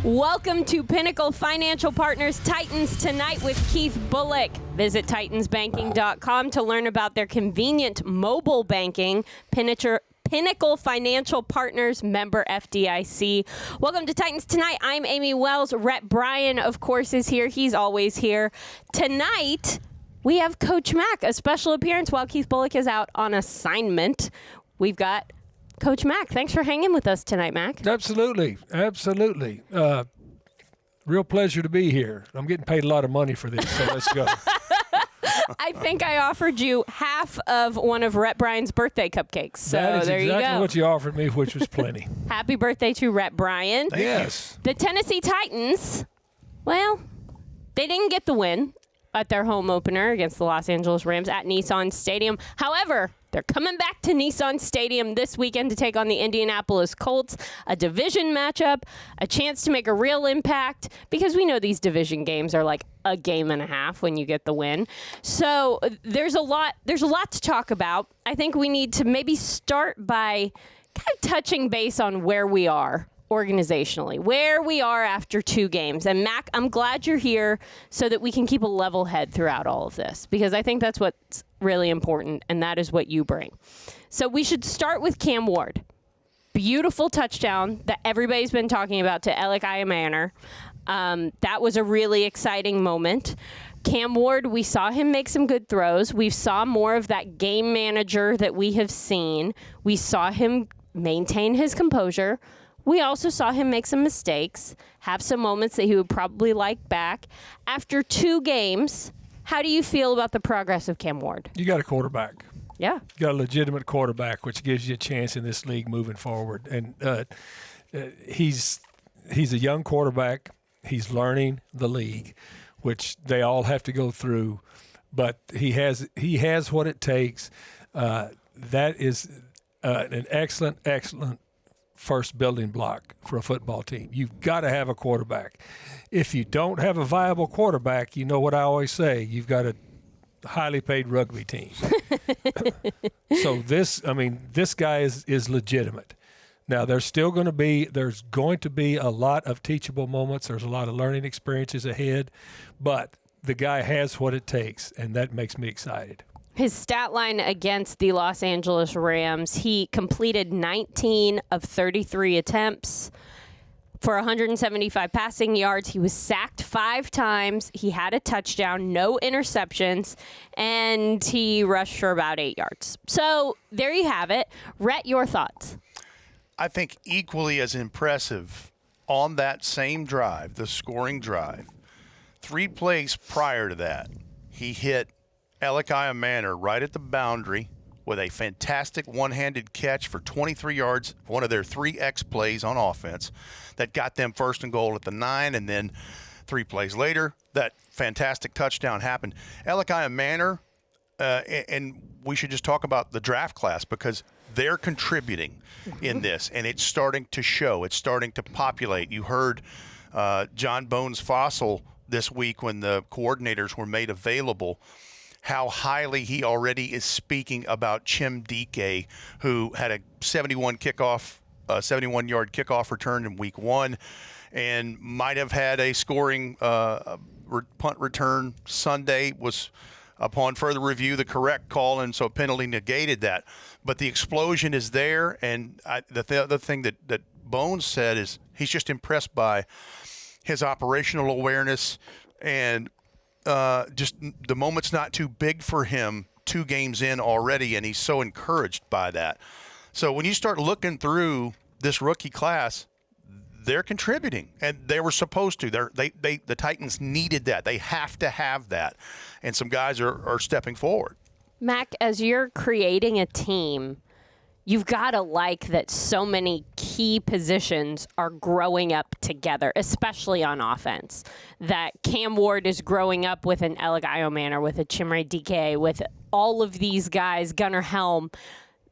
Welcome to Pinnacle Financial Partners Titans Tonight with Keith Bulluck. Visit titansbanking.com to learn about their convenient mobile banking. Pinnacle Financial Partners, member FDIC. Welcome to Titans Tonight. I'm Amie Wells. Rhett Bryan, of course, is here. He's always here. Tonight, we have Coach Mack, a special appearance while Keith Bulluck is out on assignment. We've got Coach Mack. Thanks for hanging with us tonight, Mack. Absolutely. Real pleasure to be here. I'm getting paid a lot of money for this, so let's go. I think I offered you half of one of Rhett Bryan's birthday cupcakes. So that is there you go. exactly what you offered me, which was plenty. Happy birthday to Rhett Bryan. Yes. The Tennessee Titans, well, they didn't get the win at their home opener against the Los Angeles Rams at Nissan Stadium. However, they're coming back to Nissan Stadium this weekend to take on the Indianapolis Colts, a division matchup, a chance to make a real impact, because we know these division games are like a game and a half when you get the win. So there's a lot to talk about. I think we need to maybe start by kind of touching base on where we are organizationally, where we are after 2 games. And Mac, I'm glad you're here so that we can keep a level head throughout all of this, because I think that's what's really important, and that is what you bring. So we should start with Cam Ward. Beautiful touchdown that everybody's been talking about to Amie Manor. That was a really exciting moment. Cam Ward, we saw him make some good throws. We saw more of that game manager that we have seen. We saw him maintain his composure. We also saw him make some mistakes, have some moments that he would probably like back. After 2 games, how do you feel about the progress of Cam Ward? You got a quarterback. Yeah. You got a legitimate quarterback, which gives you a chance in this league moving forward. And he's a young quarterback. He's learning the league, which they all have to go through. But he has what it takes. That is an excellent first building block for a football team. You've got to have a quarterback. If you don't have a viable quarterback, you know what I always say, you've got a highly paid rugby team. So this guy is legitimate. Now there's going to be a lot of teachable moments. There's a lot of learning experiences ahead, but the guy has what it takes, and that makes me excited. His stat line against the Los Angeles Rams, he completed 19 of 33 attempts for 175 passing yards. He was sacked 5 times. He had a touchdown, no interceptions, and he rushed for about 8 yards. So there you have it. Rhett, your thoughts? I think equally as impressive on that same drive, the scoring drive, 3 plays prior to that, he hit Amie Manor right at the boundary with a fantastic one-handed catch for 23 yards, one of their 3X plays on offense that got them first and goal at the 9, and then 3 plays later, that fantastic touchdown happened. Amie Manor, and we should just talk about the draft class, because they're contributing in this, and it's starting to show. It's starting to populate. You heard John Bones Fossil this week when the coordinators were made available, how highly he already is speaking about Chim Dike, who had a 71-yard kickoff return in week 1 and might have had a scoring punt return Sunday, was upon further review the correct call, and so penalty negated that. But the explosion is there, and the other thing that Bones said is he's just impressed by his operational awareness, and just the moment's not too big for him 2 games in already, and he's so encouraged by that. So when you start looking through this rookie class, they're contributing, and they were supposed to. The Titans needed that. They have to have that, and some guys are stepping forward. Mac, as you're creating a team, you've got to like that so many key positions are growing up together, especially on offense. That Cam Ward is growing up with an Amie Manor, with a Chimere Dike, with all of these guys, Gunnar Helm.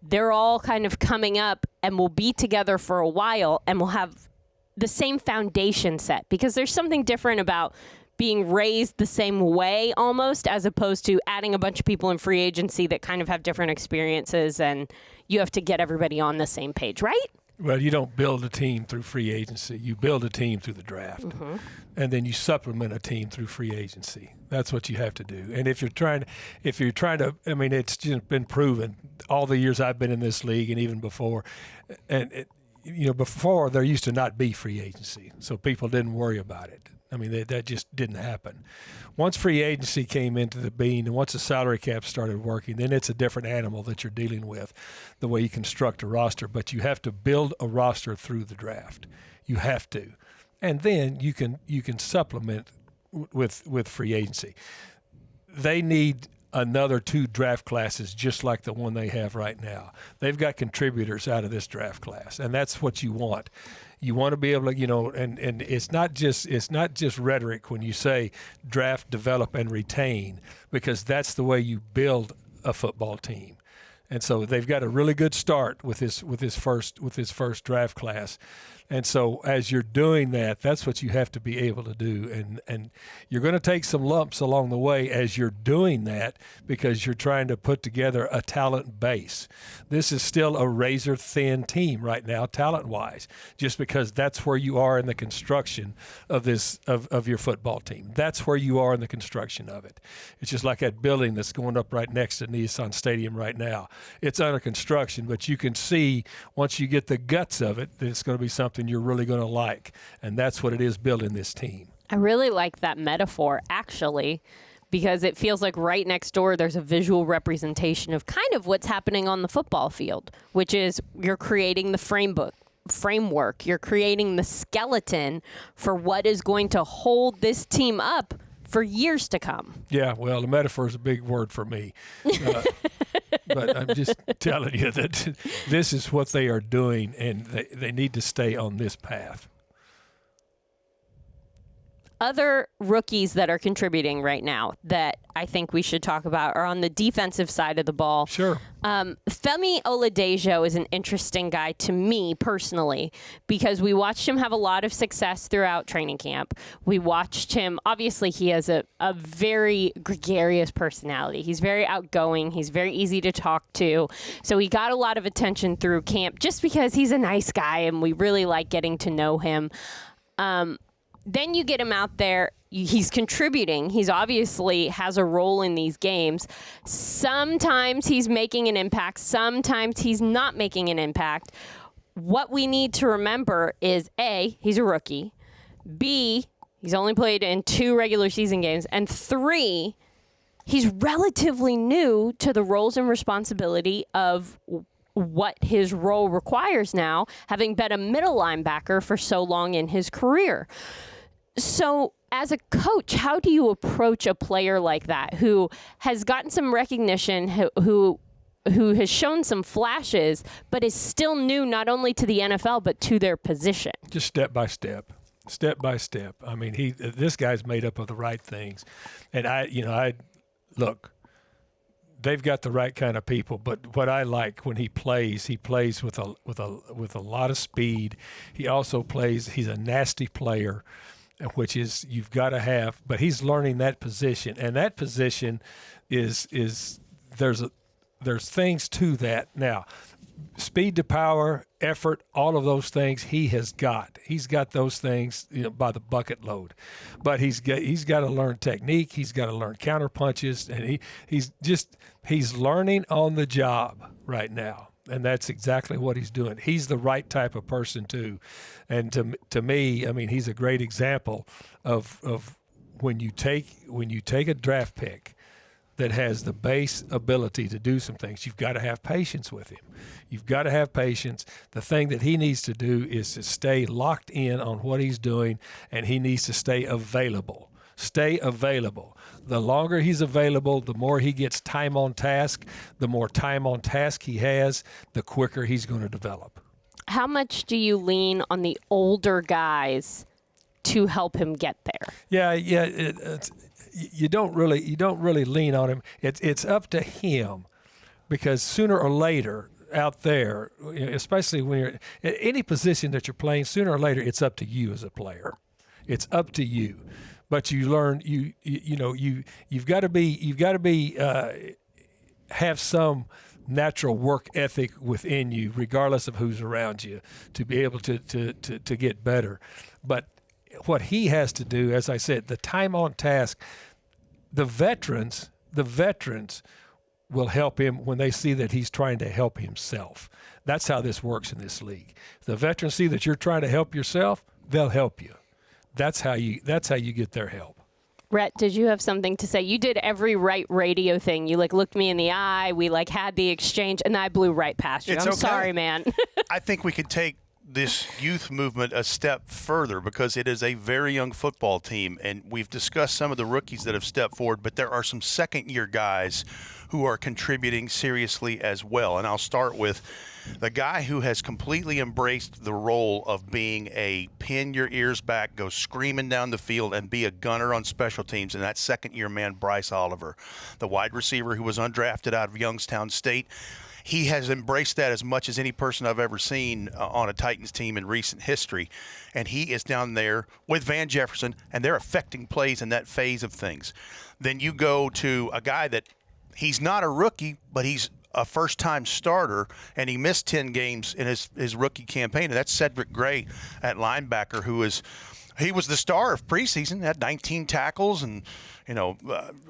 They're all kind of coming up and will be together for a while and will have the same foundation set, because there's something different about being raised the same way almost, as opposed to adding a bunch of people in free agency that kind of have different experiences, and you have to get everybody on the same page, right? Well, you don't build a team through free agency. You build a team through the draft. And then you supplement a team through free agency. That's what you have to do. And if you're trying to, I mean, it's just been proven all the years I've been in this league and even before. And, before there used to not be free agency. So people didn't worry about it. I mean, that just didn't happen. Once free agency came into the being and once the salary cap started working, then it's a different animal that you're dealing with, the way you construct a roster. But you have to build a roster through the draft. You have to. And then you can supplement with free agency. They need another 2 draft classes just like the one they have right now. They've got contributors out of this draft class, and that's what you want. You want to be able to, and it's not just rhetoric when you say draft, develop, and retain, because that's the way you build a football team. And so they've got a really good start with his first draft class. And so as you're doing that, that's what you have to be able to do. And you're going to take some lumps along the way as you're doing that because you're trying to put together a talent base. This is still a razor-thin team right now, talent-wise, just because that's where you are in the construction of of your football team. That's where you are in the construction of it. It's just like that building that's going up right next to Nissan Stadium right now. It's under construction, but you can see once you get the guts of it that it's going to be something you're really going to like, and that's what it is building this team. I really like that metaphor, actually, because it feels like right next door there's a visual representation of kind of what's happening on the football field, which is you're creating the framework, you're creating the skeleton for what is going to hold this team up for years to come. Yeah, well, the metaphor is a big word for me. But I'm just telling you that this is what they are doing, and they need to stay on this path. Other rookies that are contributing right now that I think we should talk about are on the defensive side of the ball. Sure. Femi Oladejo is an interesting guy to me personally because we watched him have a lot of success throughout training camp. We watched him, obviously he has a very gregarious personality. He's very outgoing. He's very easy to talk to. So he got a lot of attention through camp just because he's a nice guy and we really like getting to know him. Then you get him out there. He's contributing. He's obviously has a role in these games. Sometimes he's making an impact. Sometimes he's not making an impact. What we need to remember is, A, he's a rookie. B, he's only played in 2 regular season games. And 3, he's relatively new to the roles and responsibility of what his role requires now, having been a middle linebacker for so long in his career. So as a coach, how do you approach a player like that who has gotten some recognition, who has shown some flashes, but is still new not only to the NFL but to their position? Just step by step. Step by step. I mean, this guy's made up of the right things. And I look, they've got the right kind of people, but what I like when he plays with a lot of speed. He also plays, he's a nasty player, which is you've got to have, but he's learning that position, and that position is there's things to that. Now, speed to power, effort, all of those things he's got those things by the bucket load, but he's got to learn technique, he's got to learn counter punches, and he's learning on the job right now. And that's exactly what he's doing. He's the right type of person too. And to me, I mean, he's a great example of when you take a draft pick that has the base ability to do some things, you've got to have patience with him. You've got to have patience. The thing that he needs to do is to stay locked in on what he's doing, and he needs to stay available. Stay available. The longer he's available, the more he gets time on task. The more time on task he has, the quicker he's going to develop. How much do you lean on the older guys to help him get there? Yeah. You don't really lean on him. It's up to him, because sooner or later out there, especially when you're at any position that you're playing, sooner or later it's up to you as a player. It's up to you. But you learn you've got to be have some natural work ethic within you, regardless of who's around you, to be able to get better. But what he has to do, as I said, the time on task, the veterans will help him when they see that he's trying to help himself. That's how this works in this league. If the veterans see that you're trying to help yourself, they'll help you. That's how you get their help. Rhett, did you have something to say? You did every right radio thing. You looked me in the eye. We had the exchange, and I blew right past you. I'm sorry, man. I think we could take this youth movement a step further because it is a very young football team, and we've discussed some of the rookies that have stepped forward, but there are some second-year guys who are contributing seriously as well. And I'll start with the guy who has completely embraced the role of being a pin your ears back, go screaming down the field, and be a gunner on special teams, and that second-year man, Bryce Oliver, the wide receiver who was undrafted out of Youngstown State. He has embraced that as much as any person I've ever seen on a Titans team in recent history. And he is down there with Van Jefferson, and they're affecting plays in that phase of things. Then you go to a guy that he's not a rookie, but he's a first-time starter, and he missed 10 games in his rookie campaign, and that's Cedric Gray at linebacker, he was the star of preseason, had 19 tackles and,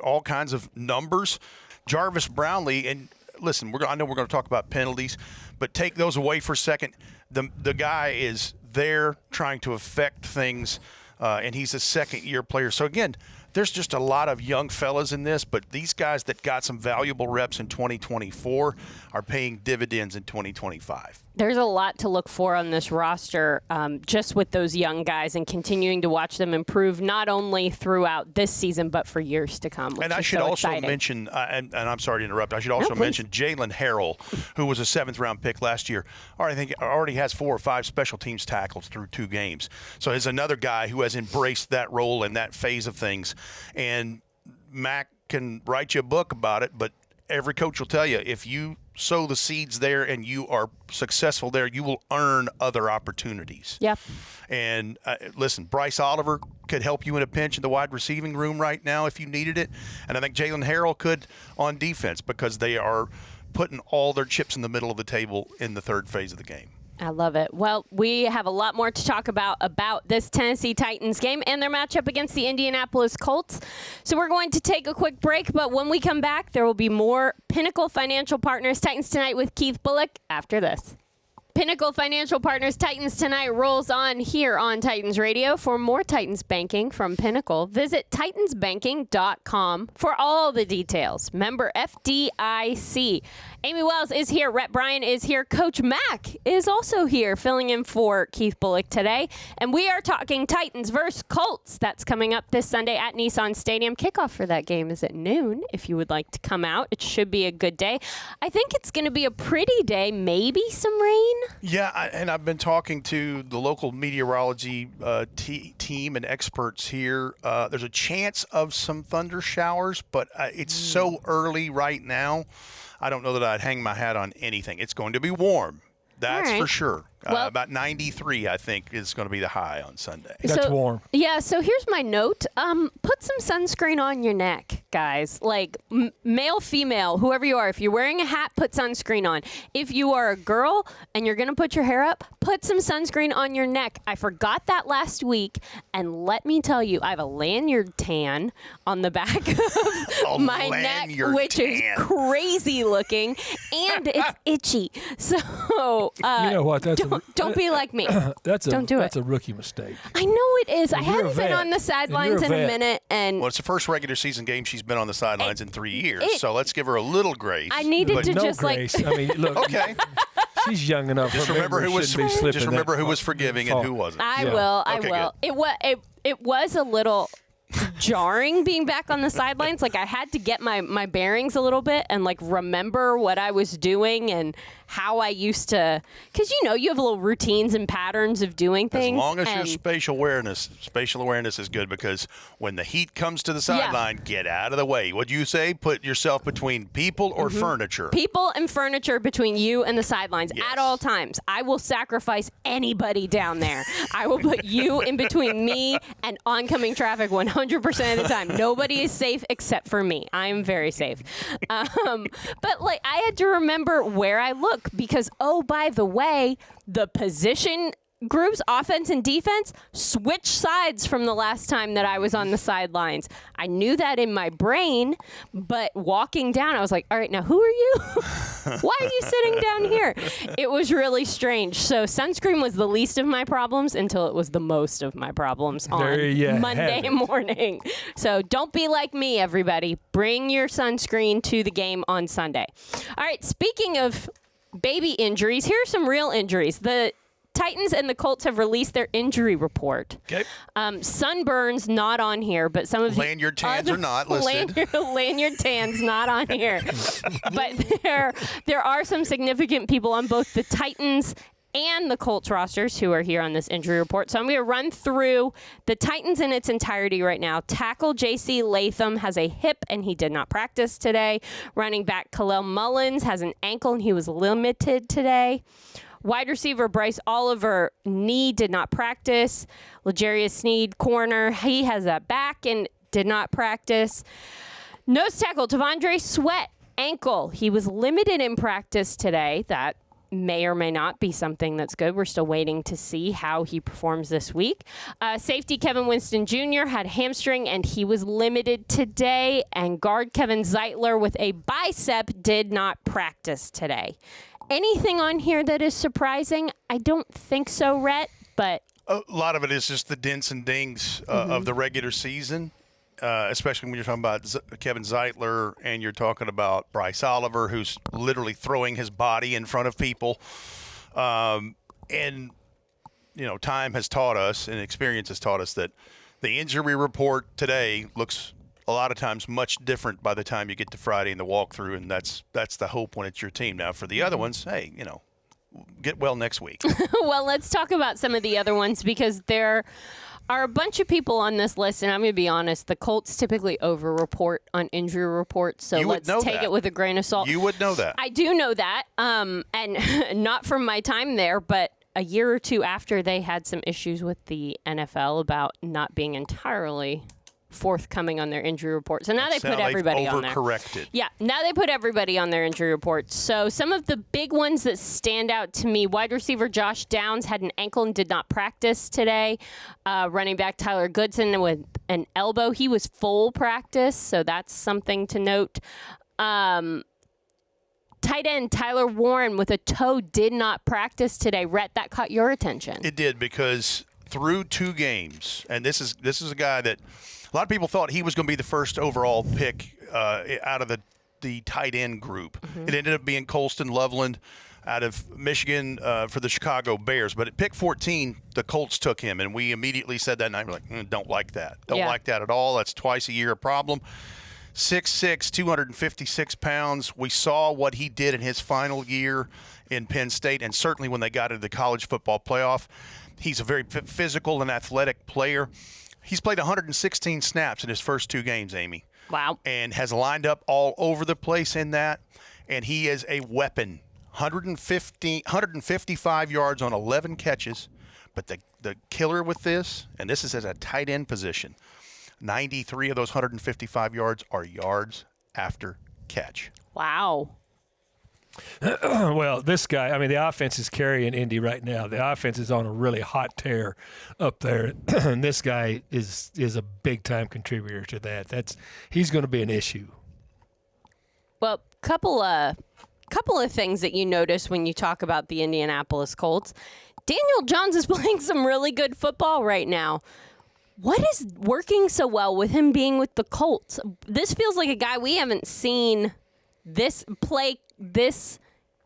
all kinds of numbers. Jarvis Brownlee, and listen, I know we're going to talk about penalties, but take those away for a second. The guy is there trying to affect things, and he's a second-year player. So, again, there's just a lot of young fellas in this, but these guys that got some valuable reps in 2024 are paying dividends in 2025. There's a lot to look for on this roster, just with those young guys and continuing to watch them improve, not only throughout this season, but for years to come. And I should also mention, and I'm sorry to interrupt, I should also mention Jalen Harrell, who was a 7th-round pick last year. I think already has 4 or 5 special teams tackles through 2 games. So he's another guy who has embraced that role and that phase of things. And Mac can write you a book about it, but every coach will tell you, if you sow the seeds there and you are successful there, you will earn other opportunities. Yeah. And listen, Bryce Oliver could help you in a pinch in the wide receiving room right now if you needed it. And I think Jalen Harrell could on defense because they are putting all their chips in the middle of the table in the third phase of the game. I love it. Well, we have a lot more to talk about this Tennessee Titans game and their matchup against the Indianapolis Colts. So we're going to take a quick break, but when we come back, there will be more Pinnacle Financial Partners Titans Tonight with Keith Bulluck after this. Pinnacle Financial Partners Titans Tonight rolls on here on Titans Radio. For more Titans banking from Pinnacle, visit titansbanking.com for all the details. Member FDIC. Amie Wells is here. Rhett Bryan is here. Coach Mack is also here, filling in for Keith Bulluck today. And we are talking Titans versus Colts. That's coming up this Sunday at Nissan Stadium. Kickoff for that game is at noon. If you would like to come out, it should be a good day. I think it's going to be a pretty day, maybe some rain. Yeah, and I've been talking to the local meteorology team and experts here. There's a chance of some thunder showers, but it's so early right now. I don't know that I'd hang my hat on anything. It's going to be warm. That's for sure. Well, about 93, I think, is going to be the high on Sunday. That's warm. Yeah, so here's my note. Put some sunscreen on your neck, guys. Like, male, female, whoever you are. If you're wearing a hat, put sunscreen on. If you are a girl and you're going to put your hair up, put some sunscreen on your neck. I forgot that last week, and let me tell you, I have a lanyard tan on the back of my neck, which is crazy looking, and it's itchy. So, you know what? Don't be like me. That's a rookie mistake. I know it is. I haven't been on the sidelines in a minute. Well, it's the first regular season game she's been on the sidelines in 3 years, so let's give her a little grace. I needed to just grace. I mean, look. Okay. She's young enough. Just remember who was forgiving and who wasn't. I will. It was a little jarring being back on the sidelines. Like, I had to get my bearings a little bit and, like, remember what I was doing and how I used to, because, you have little routines and patterns of doing things. As long as your spatial awareness is good, because when the heat comes to the sideline, get out of the way. What do you say? Put yourself between people or furniture. People and furniture between you and the sidelines at all times. I will sacrifice anybody down there. I will put you in between me and oncoming traffic 100% 99% of the time. Nobody is safe except for me. I'm very safe. But like, I had to remember where I look because, oh, by the way, the position groups, offense and defense, switch sides from the last time that I was on the sidelines. I knew that in my brain, but walking down, I was like, all right, now who are you? Why are you sitting down here? It was really strange. So sunscreen was the least of my problems until it was the most of my problems on Monday morning. So don't be like me, everybody. Bring your sunscreen to the game on Sunday. All right, speaking of baby injuries, here are some real injuries. The Titans and the Colts have released their injury report. Okay. Sunburns not on here, but some of lanyard tans are not listed. Lanyard tans not on here. But there are some significant people on both the Titans and the Colts rosters who are here on this injury report. So I'm going to run through the Titans in its entirety right now. Tackle J.C. Latham has a hip, and he did not practice today. Running back Khalil Mullins has an ankle, and he was limited today. Wide receiver Bryce Oliver, knee, did not practice. L'Jarius Sneed, corner, he has a back and did not practice. Nose tackle T'Vondre Sweat, ankle. He was limited in practice today. That may or may not be something that's good. We're still waiting to see how he performs this week. Safety Kevin Winston Jr. had hamstring, and he was limited today. And guard Kevin Zeitler with a bicep did not practice today. Anything on here that is surprising? I don't think so, Rhett, but a lot of it is just the dents and dings of the regular season, especially when you're talking about Kevin Zeitler and you're talking about Bryce Oliver, who's literally throwing his body in front of people. And, you know, time has taught us and experience has taught us that the injury report today looks a lot of times much different by the time you get to Friday in the walkthrough, and that's the hope when it's your team. Now, for the other ones, hey, you know, get well next week. Well, let's talk about some of the other ones because there are a bunch of people on this list, and I'm going to be honest, the Colts typically over-report on injury reports, so let's take it with a grain of salt. You would know that. I do know that, and not from my time there, but a year or two after they had some issues with the NFL about not being entirely forthcoming on their injury report. So now they put everybody on there. Overcorrected. Yeah, now they put everybody on their injury reports. So some of the big ones that stand out to me, wide receiver Josh Downs had an ankle and did not practice today. Running back Tyler Goodson with an elbow. He was full practice, so that's something to note. Tight end Tyler Warren with a toe did not practice today. Rhett, that caught your attention. It did because through 2 games, and this is a guy that a lot of people thought he was going to be the first overall pick out of the tight end group. Mm-hmm. It ended up being Colston Loveland out of Michigan for the Chicago Bears. But at pick 14, the Colts took him, and we immediately said that night, we're like, don't like that. Don't like that at all. That's twice a year a problem. 6'6", 256 pounds. We saw what he did in his final year in Penn State, and certainly when they got into the college football playoff. He's a very physical and athletic player. He's played 116 snaps in his first 2 games, Amie. Wow. And has lined up all over the place in that. And he is a weapon. 155 yards on 11 catches. But the killer with this, and this is at a tight end position, 93 of those 155 yards are yards after catch. Wow. Well, this guy, I mean, the offense is carrying Indy right now. The offense is on a really hot tear up there. And this guy is a big-time contributor to that. He's going to be an issue. Well, couple of things that you notice when you talk about the Indianapolis Colts. Daniel Jones is playing some really good football right now. What is working so well with him being with the Colts? This feels like a guy we haven't seen this play this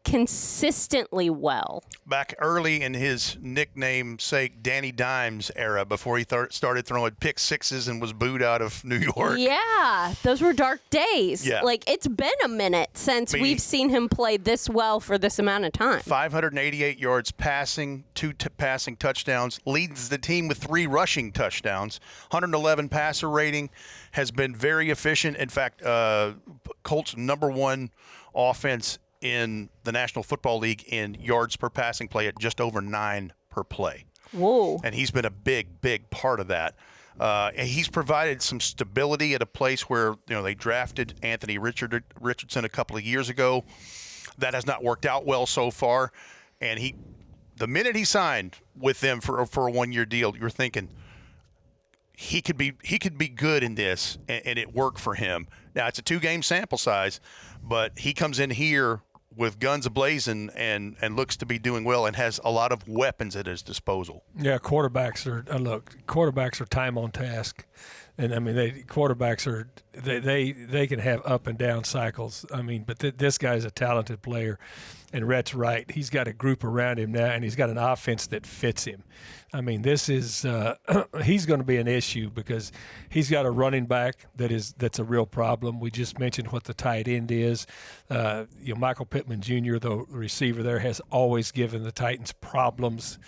consistently well. Back early in his nickname sake Danny Dimes era, before he started throwing pick sixes and was booed out of New York. Yeah, those were dark days. Yeah. Like, it's been a minute since we've seen him play this well for this amount of time. 588 yards passing, 2 passing touchdowns, leads the team with 3 rushing touchdowns, 111 passer rating, has been very efficient. In fact, Colts #1 offense in the National Football League in yards per passing play at just over 9 per play. Whoa. And he's been a big, big part of that. He's provided some stability at a place where they drafted Anthony Richardson a couple of years ago. That has not worked out well so far. And the minute he signed with them for a 1-year deal, you're thinking he could be good in this, and it worked for him. Now it's a 2-game sample size, but he comes in here with guns ablazing and looks to be doing well and has a lot of weapons at his disposal. Yeah, quarterbacks are time on task. And I mean, quarterbacks are they can have up and down cycles. I mean, but this guy's a talented player, and Rhett's right. He's got a group around him now, and he's got an offense that fits him. I mean, this is he's going to be an issue because he's got a running back that's a real problem. We just mentioned what the tight end is. Michael Pittman Jr., the receiver there, has always given the Titans problems.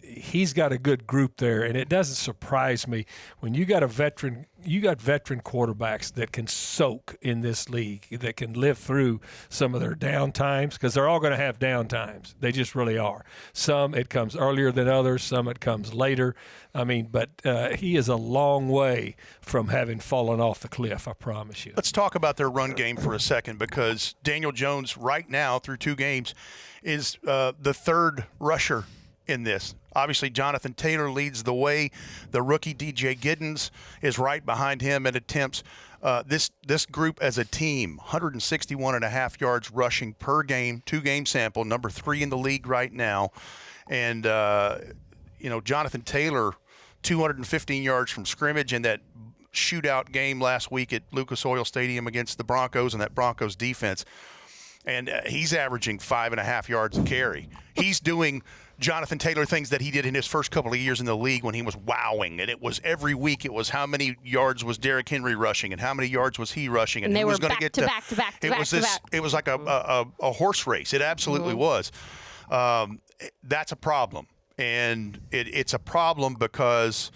He's got a good group there, and it doesn't surprise me when you got veteran quarterbacks that can soak in this league, that can live through some of their down times, because they're all going to have down times. They just really are. Some it comes earlier than others, some it comes later. I mean, but he is a long way from having fallen off the cliff, I promise you. Let's talk about their run game for a second, because Daniel Jones right now through 2 games is the third rusher in this. Obviously, Jonathan Taylor leads the way. The rookie DJ Giddens is right behind him in attempts. This group as a team, 161.5 yards rushing per game, 2-game sample, number 3 in the league right now. And, Jonathan Taylor, 215 yards from scrimmage in that shootout game last week at Lucas Oil Stadium against the Broncos and that Broncos defense. And he's averaging 5.5 yards a carry. He's doing Jonathan Taylor things that he did in his first couple of years in the league when he was wowing. And it was every week it was how many yards was Derrick Henry rushing and how many yards was he rushing. And they were back to back. It was like a horse race. It absolutely was. That's a problem. And it's a problem because,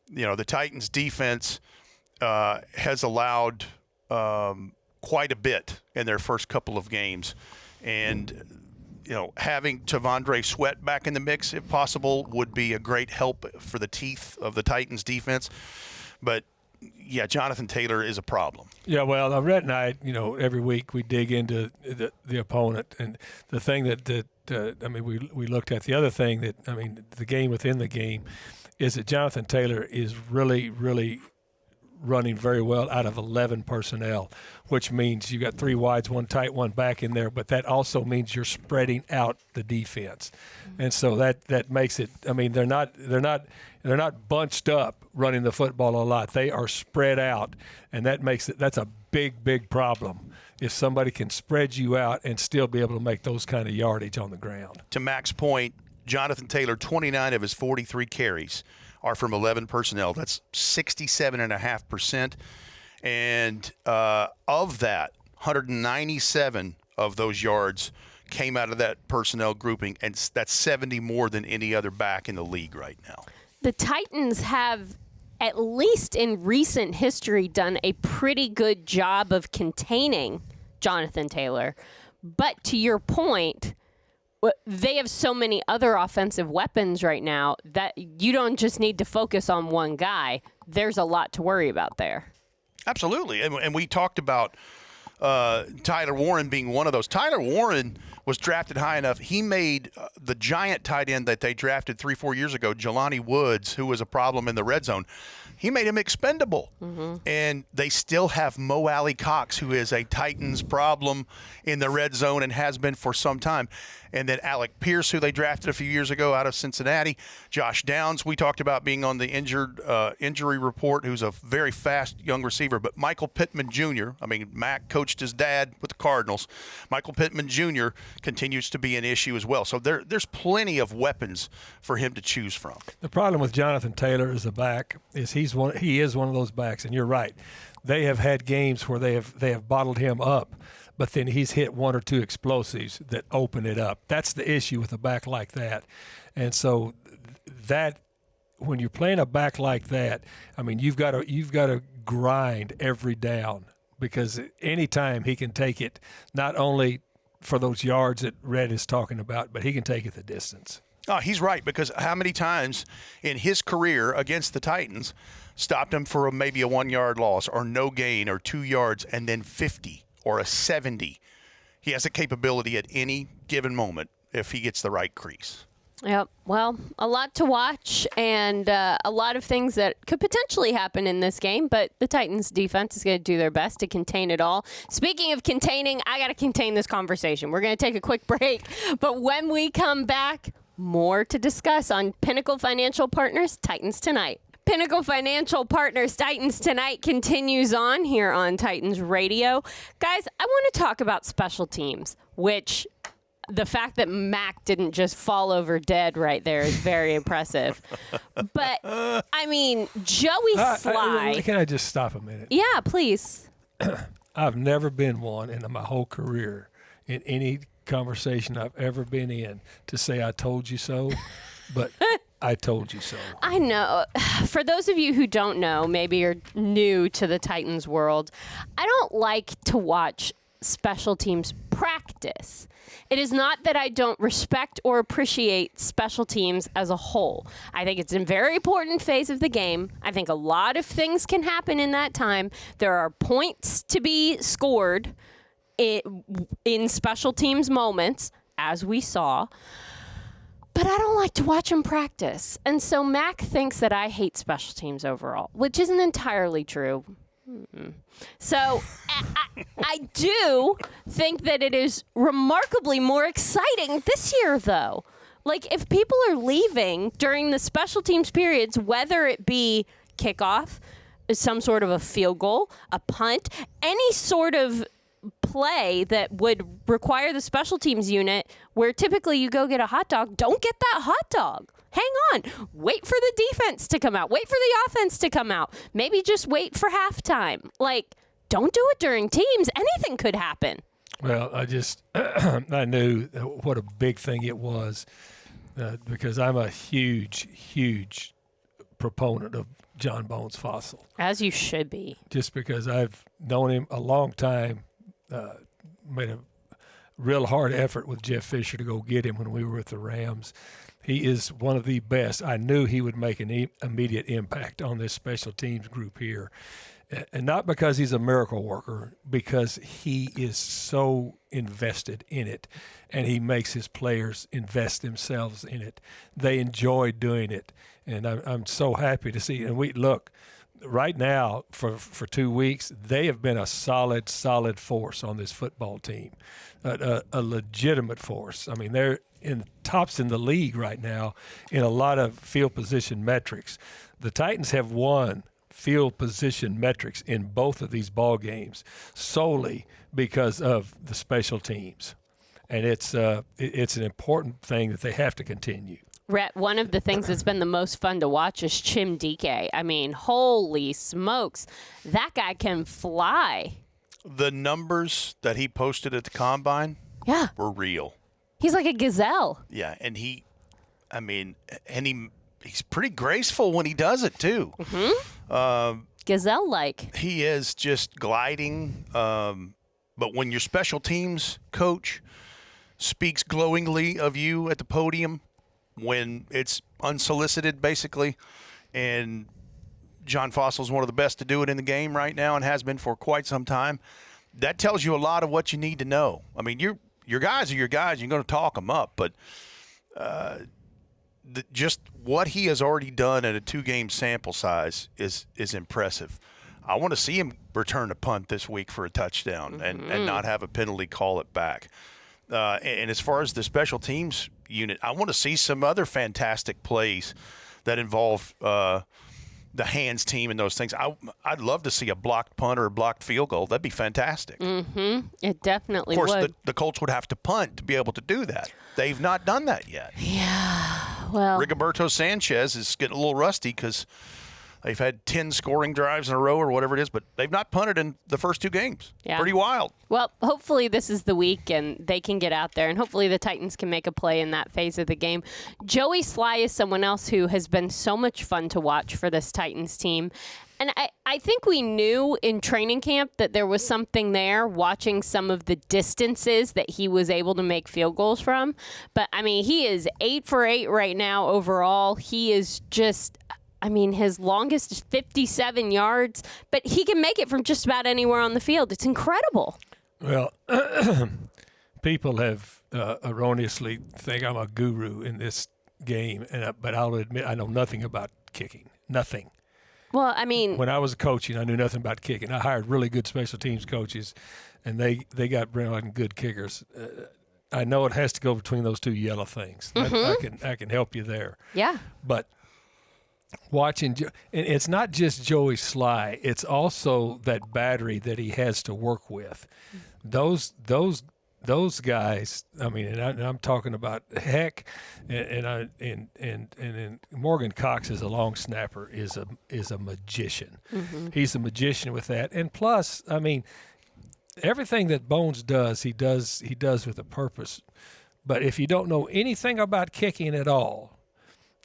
the Titans defense has allowed quite a bit in their first couple of games. And having Tavondre Sweat back in the mix, if possible, would be a great help for the teeth of the Titans defense. But, yeah, Jonathan Taylor is a problem. Yeah, well, Rhett and I, every week we dig into the opponent. And the thing we looked at, the other thing the game within the game is that Jonathan Taylor is really, really running very well out of 11 personnel, which means you got 3 wides, 1 tight, 1 back in there, but that also means you're spreading out the defense. And so that makes it, they're not bunched up running the football a lot. They are spread out, and that's a big problem if somebody can spread you out and still be able to make those kind of yardage on the ground. To Mac's point, Jonathan Taylor, 29 of his 43 carries are from 11 personnel. That's 67.5%. And of that, 197 of those yards came out of that personnel grouping, and that's 70 more than any other back in the league right now. The Titans have, at least in recent history, done a pretty good job of containing Jonathan Taylor. But to your point, they have so many other offensive weapons right now that you don't just need to focus on one guy. There's a lot to worry about there. Absolutely. And we talked about Tyler Warren being one of those. Tyler Warren was drafted high enough. He made the giant tight end that they drafted 3-4 years ago, Jelani Woods, who was a problem in the red zone. He made him expendable. Mm-hmm. And they still have Mo Alley Cox, who is a Titans problem in the red zone and has been for some time. And then Alec Pierce, who they drafted a few years ago out of Cincinnati. Josh Downs, we talked about being on the injury report, who's a very fast young receiver. But Michael Pittman Jr., Mac coached his dad with the Cardinals. Michael Pittman Jr. continues to be an issue as well. So there's plenty of weapons for him to choose from. The problem with Jonathan Taylor as a back is he is one of those backs, and you're right. They have had games where they have bottled him up, but then he's hit 1 or 2 explosives that open it up. That's the issue with a back like that. And so that when you're playing a back like that, you've got to grind every down, because anytime he can take it, not only for those yards that Rhett is talking about, but he can take it the distance. Oh, he's right, because how many times in his career against the Titans stopped him for maybe a 1-yard loss or no gain or 2 yards and then 50 or a 70. He has a capability at any given moment if he gets the right crease. Yep. Well, a lot to watch and a lot of things that could potentially happen in this game, but the Titans defense is going to do their best to contain it all. Speaking of containing, I got to contain this conversation. We're going to take a quick break, but when we come back, more to discuss on Pinnacle Financial Partners, Titans Tonight. Pinnacle Financial Partners Titans Tonight continues on here on Titans Radio. Guys, I want to talk about special teams, which the fact that Mac didn't just fall over dead right there is very impressive. But, I mean, Joey Sly. Can I just stop a minute? Yeah, please. I've never been one in my whole career in any conversation I've ever been in to say I told you so, but I told you so. I know. For those of you who don't know, maybe you're new to the Titans world, I don't like to watch special teams practice. It is not that I don't respect or appreciate special teams as a whole. I think it's a very important phase of the game. I think a lot of things can happen in that time. There are points to be scored in special teams moments, as we saw. But I don't like to watch them practice. And so Mac thinks that I hate special teams overall, which isn't entirely true. So I do think that it is remarkably more exciting this year, though. Like, if people are leaving during the special teams periods, whether it be kickoff, some sort of a field goal, a punt, any sort of play that would require the special teams unit where typically you go get a hot dog, don't get that hot dog. Hang on. Wait for the defense to come out. Wait for the offense to come out. Maybe just wait for halftime. Like, don't do it during teams. Anything could happen. Well, I knew what a big thing it was because I'm a huge, huge proponent of John Bones Fossil. As you should be. Just because I've known him a long time, made a real hard effort with Jeff Fisher to go get him when we were with the Rams. He is one of the best. I knew he would make an immediate impact on this special teams group here. And not because he's a miracle worker, because he is so invested in it, and he makes his players invest themselves in it. They enjoy doing it, and I'm so happy to see. And we look right now for 2 weeks, they have been a solid force on this football team, a legitimate force. I mean, they're tops in the league right now in a lot of field position metrics. The Titans have won field position metrics in both of these ball games solely because of the special teams, and it's an important thing that they have to continue. Rhett, one of the things that's been the most fun to watch is Chim Dike. I mean, holy smokes, that guy can fly. The numbers that he posted at the Combine were real. He's like a gazelle. Yeah, and he's pretty graceful when he does it, too. Mm-hmm. Gazelle-like. He is just gliding. But when your special teams coach speaks glowingly of you at the podium, when it's unsolicited, basically, and John Fossil is one of the best to do it in the game right now and has been for quite some time, that tells you a lot of what you need to know. I mean, your guys are your guys. You're going to talk them up, but just what he has already done at a 2-game sample size is impressive. I want to see him return a punt this week for a touchdown and not have a penalty call it back. And as far as the special teams unit, I want to see some other fantastic plays that involve the hands team and those things. I'd love to see a blocked punt or a blocked field goal. That'd be fantastic. Mm-hmm. It definitely would. Of course, the Colts would have to punt to be able to do that. They've not done that yet. Yeah, well. Rigoberto Sanchez is getting a little rusty because they've had 10 scoring drives in a row or whatever it is, but they've not punted in the first 2 games. Yeah. Pretty wild. Well, hopefully this is the week and they can get out there, and hopefully the Titans can make a play in that phase of the game. Joey Sly is someone else who has been so much fun to watch for this Titans team. And I think we knew in training camp that there was something there, watching some of the distances that he was able to make field goals from. But, I mean, he is 8 for 8 right now overall. He is just, I mean, his longest is 57 yards, but he can make it from just about anywhere on the field. It's incredible. Well, people have erroneously think I'm a guru in this game, but I'll admit I know nothing about kicking. Nothing. Well, I mean, when I was coaching, I knew nothing about kicking. I hired really good special teams coaches, and they got brilliant good kickers. I know it has to go between those two yellow things. I can help you there. Yeah. But watching, and it's not just Joey Sly. It's also that battery that he has to work with. Those guys. I mean, and I'm talking about Heck, and Morgan Cox as a long snapper is a magician. Mm-hmm. He's a magician with that, and plus, I mean, everything that Bones does, he does with a purpose. But if you don't know anything about kicking at all,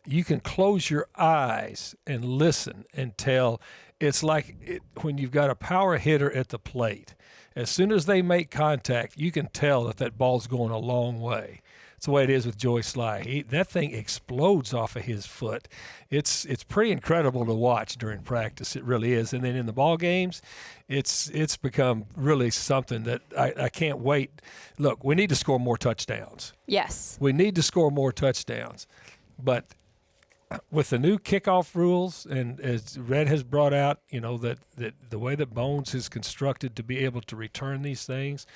you can close your eyes and listen and tell. It's like when you've got a power hitter at the plate. As soon as they make contact, you can tell that ball's going a long way. It's the way it is with Joey Sly. That thing explodes off of his foot. It's pretty incredible to watch during practice. It really is. And then in the ball games, it's become really something that I can't wait. Look, we need to score more touchdowns. Yes. We need to score more touchdowns. But with the new kickoff rules, and as Rhett has brought out, that the way that Bones is constructed to be able to return these things,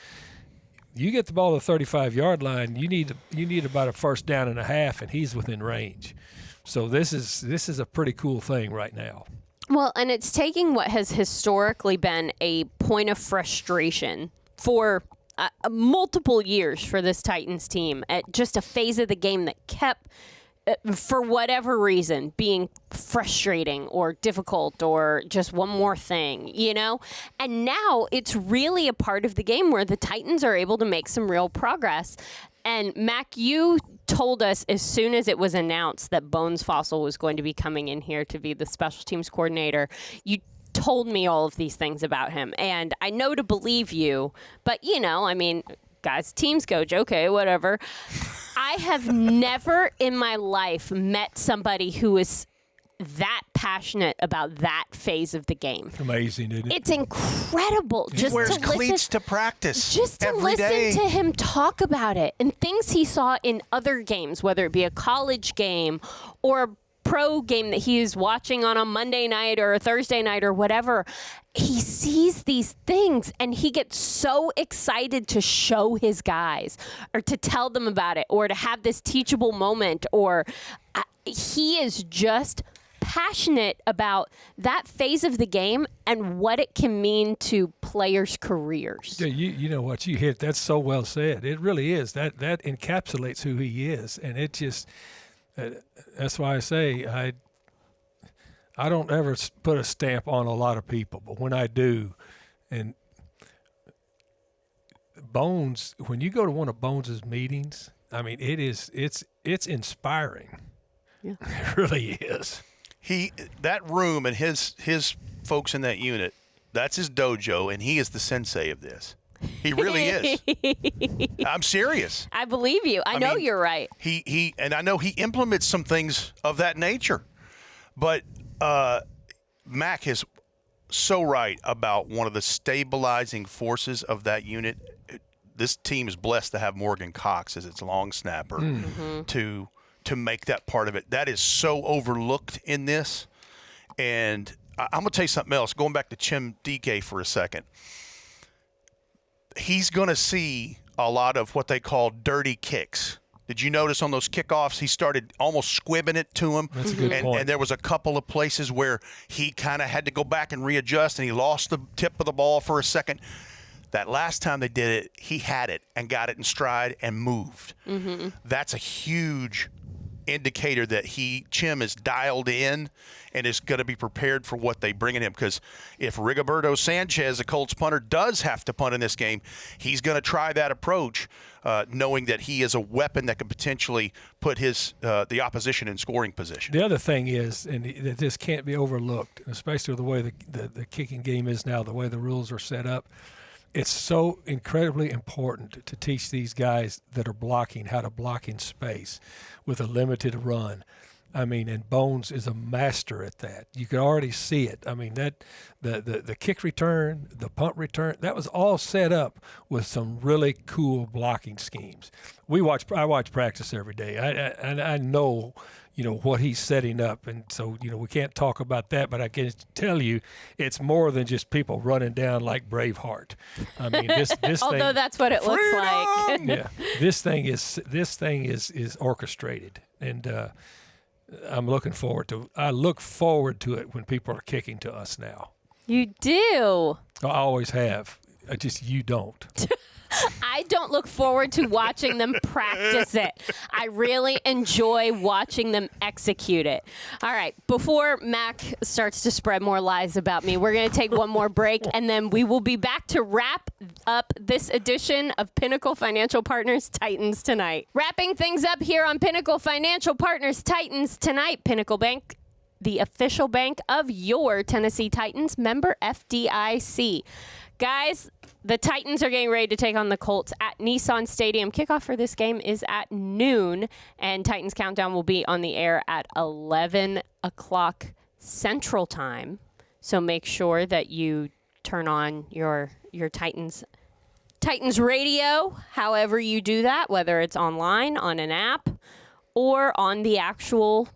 you get the ball to the 35-yard line, you need about a first down and a half, and he's within range. So this is a pretty cool thing right now. Well, and it's taking what has historically been a point of frustration for multiple years for this Titans team, at just a phase of the game that kept, for whatever reason, being frustrating or difficult or just one more thing, And now it's really a part of the game where the Titans are able to make some real progress. And Mac, you told us as soon as it was announced that Bones Fossil was going to be coming in here to be the special teams coordinator, you told me all of these things about him. And I know to believe you, but, I mean, guys, teams coach, okay, whatever. I have never in my life met somebody who is that passionate about that phase of the game. Amazing, isn't it? It's incredible. He wears cleats to practice just to every listen day. to him talk about it and things he saw in other games, whether it be a college game or a pro game that he is watching on a Monday night or a Thursday night or whatever. He sees these things and he gets so excited to show his guys or to tell them about it or to have this teachable moment, or he is just passionate about that phase of the game and what it can mean to players' careers. Yeah, you know what you hit. That's so well said. It really is. That encapsulates who he is, and it just that's why I say I don't ever put a stamp on a lot of people, but when I do, and Bones, when you go to one of Bones's meetings, I mean, it's inspiring. Yeah. It really is. That room and his folks in that unit, that's his dojo, and he is the sensei of this. He really is. I'm serious. I believe you. I know you're right. He and I know he implements some things of that nature. But Mac is so right about one of the stabilizing forces of that unit. This team is blessed to have Morgan Cox as its long snapper to make that part of it. That is so overlooked in this. And I'm going to tell you something else. Going back to Chim DK for a second. He's going to see a lot of what they call dirty kicks. Did you notice on those kickoffs, he started almost squibbing it to him? That's a good point. And there was a couple of places where he kind of had to go back and readjust, and he lost the tip of the ball for a second. That last time they did it, he had it and got it in stride and moved. Mm-hmm. That's a huge indicator that Chim is dialed in and is going to be prepared for what they bring in him. Because if Rigoberto Sanchez, the Colts punter, does have to punt in this game, he's going to try that approach, knowing that he is a weapon that could potentially put the opposition in scoring position. The other thing is, and that this can't be overlooked, especially with the way the kicking game is now, the way the rules are set up. It's so incredibly important to teach these guys that are blocking how to block in space with a limited run. I mean, and Bones is a master at that. You can already see it. I mean, that the kick return, the punt return, that was all set up with some really cool blocking schemes. I watch practice every day. I know, what he's setting up, and so we can't talk about that. But I can tell you, it's more than just people running down like Braveheart. I mean, this although thing, that's what it looks like. yeah, this thing is orchestrated, and I'm looking forward to. I look forward to it when people are kicking to us now. You do. I always have. You don't. I don't look forward to watching them practice it. I really enjoy watching them execute it. All right, before Mac starts to spread more lies about me, we're going to take one more break, and then we will be back to wrap up this edition of Pinnacle Financial Partners Titans Tonight. Wrapping things up here on Pinnacle Financial Partners Titans Tonight, Pinnacle Bank, the official bank of your Tennessee Titans, member FDIC. Guys, the Titans are getting ready to take on the Colts at Nissan Stadium. Kickoff for this game is at noon, and Titans Countdown will be on the air at 11 o'clock Central Time. So make sure that you turn on your Titans radio, however you do that, whether it's online, on an app, or on the actual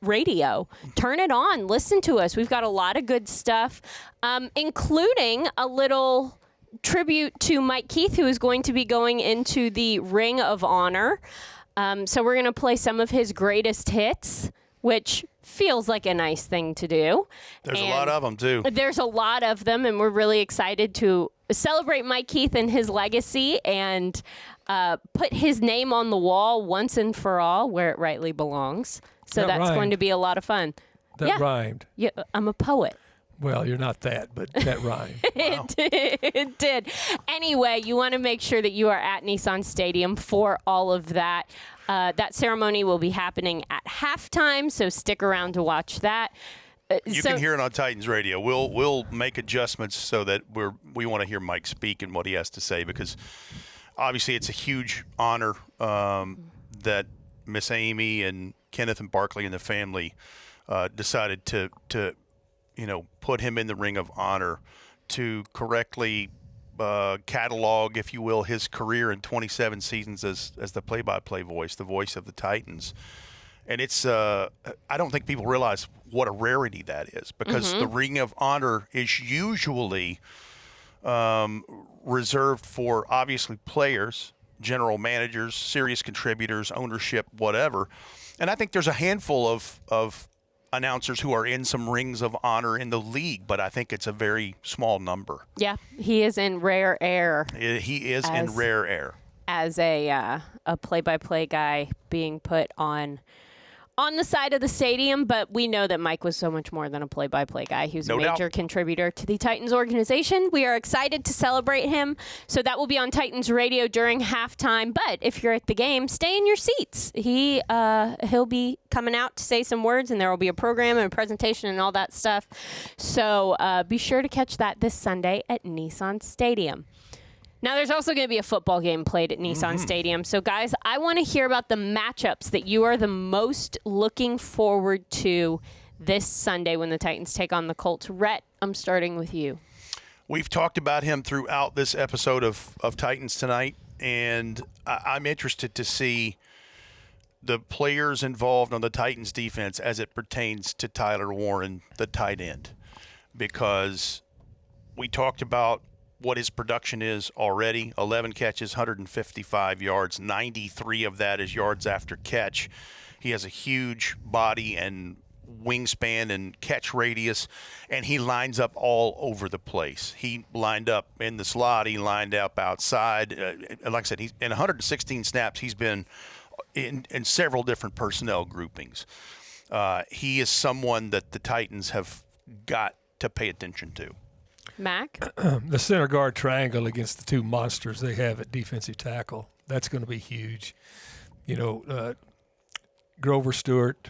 radio. Turn it on. Listen to us. We've got a lot of good stuff, including a little tribute to Mike Keith, who is going to be going into the Ring of Honor. So we're going to play some of his greatest hits, which feels like a nice thing to do. There's a lot of them, too. There's a lot of them, and we're really excited to celebrate Mike Keith and his legacy and put his name on the wall once and for all where it rightly belongs. So that's rhymed. going to be a lot of fun. That rhymed. Yeah, I'm a poet. Well, you're not that, but that rhymed. Wow. It did. Anyway, you want to make sure that you are at Nissan Stadium for all of that. That ceremony will be happening at halftime, so stick around to watch that. You can hear it on Titans Radio. We'll make adjustments so that we want to hear Mike speak and what he has to say, because obviously it's a huge honor that Miss Amie and Kenneth and Barkley and the family decided to put him in the Ring of Honor to correctly catalog, if you will, his career in 27 seasons as the play-by-play voice, the voice of the Titans. And it's I don't think people realize what a rarity that is, because the Ring of Honor is usually reserved for, obviously, players, general managers, serious contributors, ownership, whatever. And I think there's a handful of announcers who are in some Rings of Honor in the league, but I think it's a very small number. Yeah, he is in rare air. He is in rare air. As a play-by-play guy being put on the side of the stadium, but we know that Mike was so much more than a play-by-play guy. He was a major contributor to the Titans organization. We are excited to celebrate him. So that will be on Titans Radio during halftime. But if you're at the game, stay in your seats. He'll be coming out to say some words, and there will be a program and a presentation and all that stuff. So be sure to catch that this Sunday at Nissan Stadium. Now, there's also going to be a football game played at Nissan Stadium. So, guys, I want to hear about the matchups that you are the most looking forward to this Sunday when the Titans take on the Colts. Rhett, I'm starting with you. We've talked about him throughout this episode of Titans Tonight, and I'm interested to see the players involved on the Titans defense as it pertains to Tyler Warren, the tight end, because we talked about what his production is already. 11 catches, 155 yards, 93 of that is yards after catch. He has a huge body and wingspan and catch radius, and he lines up all over the place. He lined up in the slot. He lined up outside. Like I said, he's in 116 snaps. He's been in several different personnel groupings. He is someone that the Titans have got to pay attention to. Mac? The center guard triangle against the two monsters they have at defensive tackle, that's going to be huge. Grover Stewart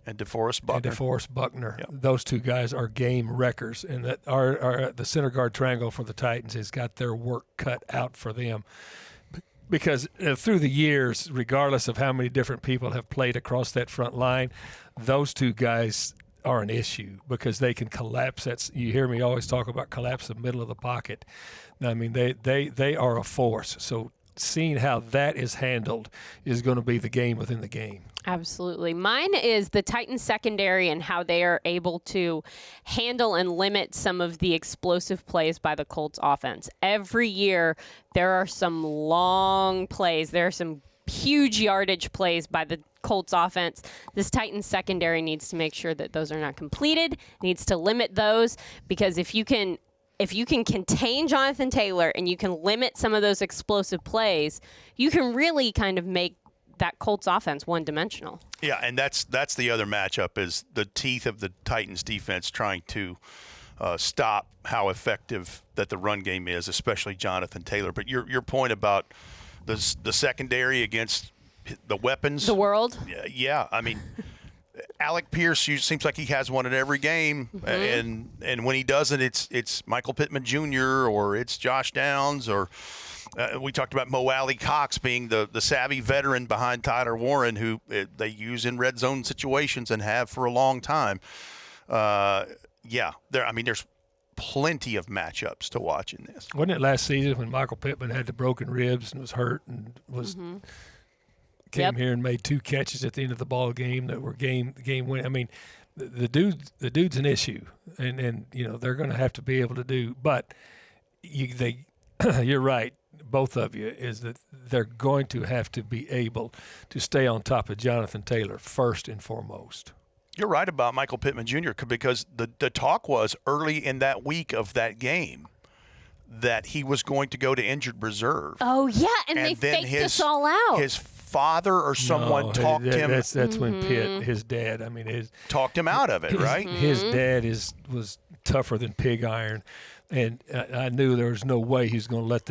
and DeForest Buckner. Yep. Those two guys are game wreckers, and that are the center guard triangle for the Titans has got their work cut out for them. Because through the years, regardless of how many different people have played across that front line, those two guys are an issue because they can collapse. You hear me always talk about collapse the middle of the pocket. I mean, they are a force. So seeing how that is handled is going to be the game within the game. Absolutely. Mine is the Titans secondary and how they are able to handle and limit some of the explosive plays by the Colts offense. Every year, there are some long plays. There are some huge yardage plays by the Colts offense. This Titans secondary needs to make sure that those are not completed, needs to limit those, because if you can contain Jonathan Taylor and you can limit some of those explosive plays, you can really kind of make that Colts offense one-dimensional. Yeah, and that's the other matchup is the teeth of the Titans defense trying to stop how effective that the run game is, especially Jonathan Taylor. But your point about the secondary against the weapons. The world. Yeah, I mean, Alec Pierce seems like he has one in every game, and when he doesn't, it's Michael Pittman Jr. or it's Josh Downs or we talked about Mo Alley Cox being the savvy veteran behind Tyler Warren, who they use in red zone situations and have for a long time. There's plenty of matchups to watch in this. Wasn't it last season when Michael Pittman had the broken ribs and was hurt and came here and made 2 catches at the end of the ball game that were game win? I mean, the dude's an issue, and they're going to have to be able to do. But you're right, both of you, is that they're going to have to be able to stay on top of Jonathan Taylor first and foremost. You're right about Michael Pittman Jr. because the talk was early in that week of that game that he was going to go to injured reserve. Oh, yeah, and they faked this all out. His father or someone talked him. That's when Pitt, his dad, talked him out of it, right? His dad was tougher than pig iron, and I knew there was no way he was going to let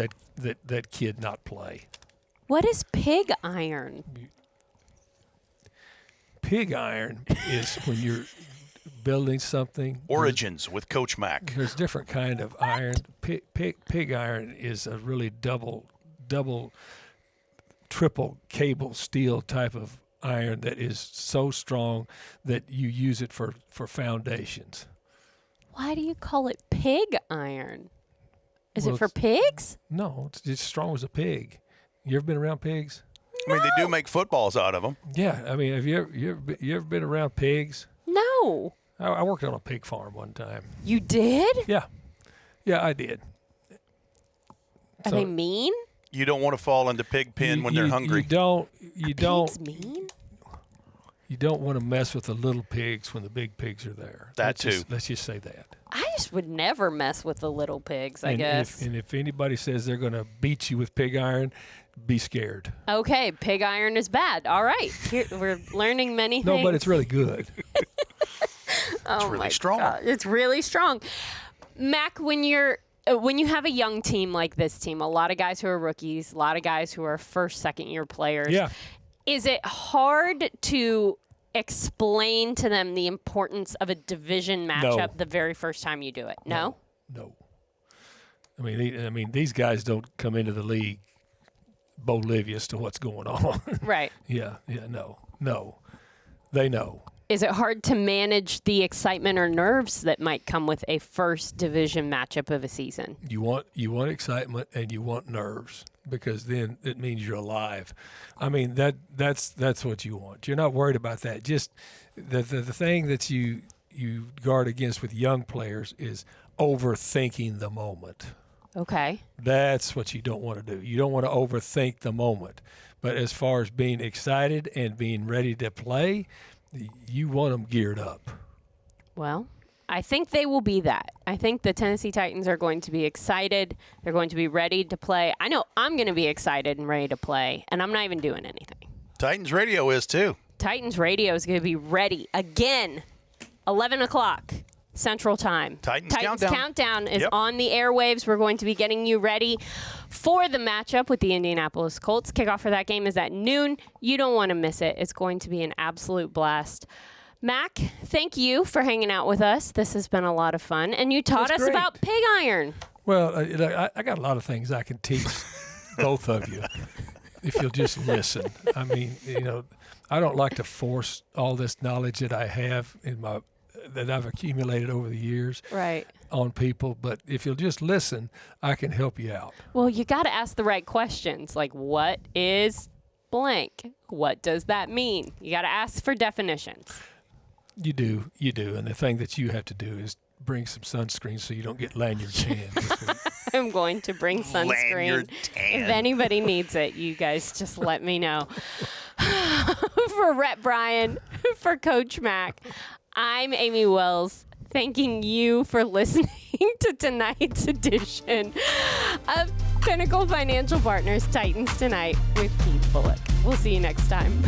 that kid not play. What is pig iron? Pig iron is when you're building something. Origins with Coach Mack. There's different kind of iron. Pig iron is a really double, triple cable steel type of iron that is so strong that you use it for foundations. Why do you call it pig iron? Is it for pigs? No, it's just strong as a pig. You ever been around pigs? No. I mean, they do make footballs out of them. Yeah, I mean, have you ever been around pigs? No. I worked on a pig farm one time. You did? Yeah, I did. Are they mean? You don't want to fall into pig pen when they're hungry. Pigs mean? You don't want to mess with the little pigs when the big pigs are there. Let's just say that. I just would never mess with the little pigs, I guess. If anybody says they're going to beat you with pig iron, be scared. Okay, pig iron is bad. All right. We're learning many things. No, but it's really good. It's really strong. God. It's really strong. Mac, when you have a young team like this team, a lot of guys who are rookies, a lot of guys who are first, second-year players. Yeah. Is it hard to explain to them the importance of a division matchup the very first time you do it? No? No. I mean, these guys don't come into the league oblivious to what's going on. Right. Yeah, no. They know. Is it hard to manage the excitement or nerves that might come with a first division matchup of a season? You want excitement and you want nerves, because then it means you're alive. I mean, that's what you want. You're not worried about that. Just the thing that you guard against with young players is overthinking the moment. Okay. That's what you don't want to do. You don't want to overthink the moment. But as far as being excited and being ready to play, you want them geared up. Well, I think they will be that. I think the Tennessee Titans are going to be excited. They're going to be ready to play. I know I'm going to be excited and ready to play, and I'm not even doing anything. Titans Radio is too. Titans Radio is going to be ready again, 11 o'clock Central Time. Titans Countdown is on the airwaves. We're going to be getting you ready for the matchup with the Indianapolis Colts. Kickoff for that game is at noon. You don't want to miss it. It's going to be an absolute blast. Mac, thank you for hanging out with us. This has been a lot of fun. And you taught us about pig iron. Well, I got a lot of things I can teach both of you if you'll just listen. I mean, I don't like to force all this knowledge that I have that I've accumulated over the years on people. But if you'll just listen, I can help you out. Well, you got to ask the right questions. Like, what is blank? What does that mean? You got to ask for definitions. You do. And the thing that you have to do is bring some sunscreen so you don't get lanyard tan. I'm going to bring sunscreen. If anybody needs it, you guys just let me know. For Rhett Bryan, for Coach Mac, I'm Amie Wells, thanking you for listening to tonight's edition of Pinnacle Financial Partners Titans Tonight with Keith Bulluck. We'll see you next time.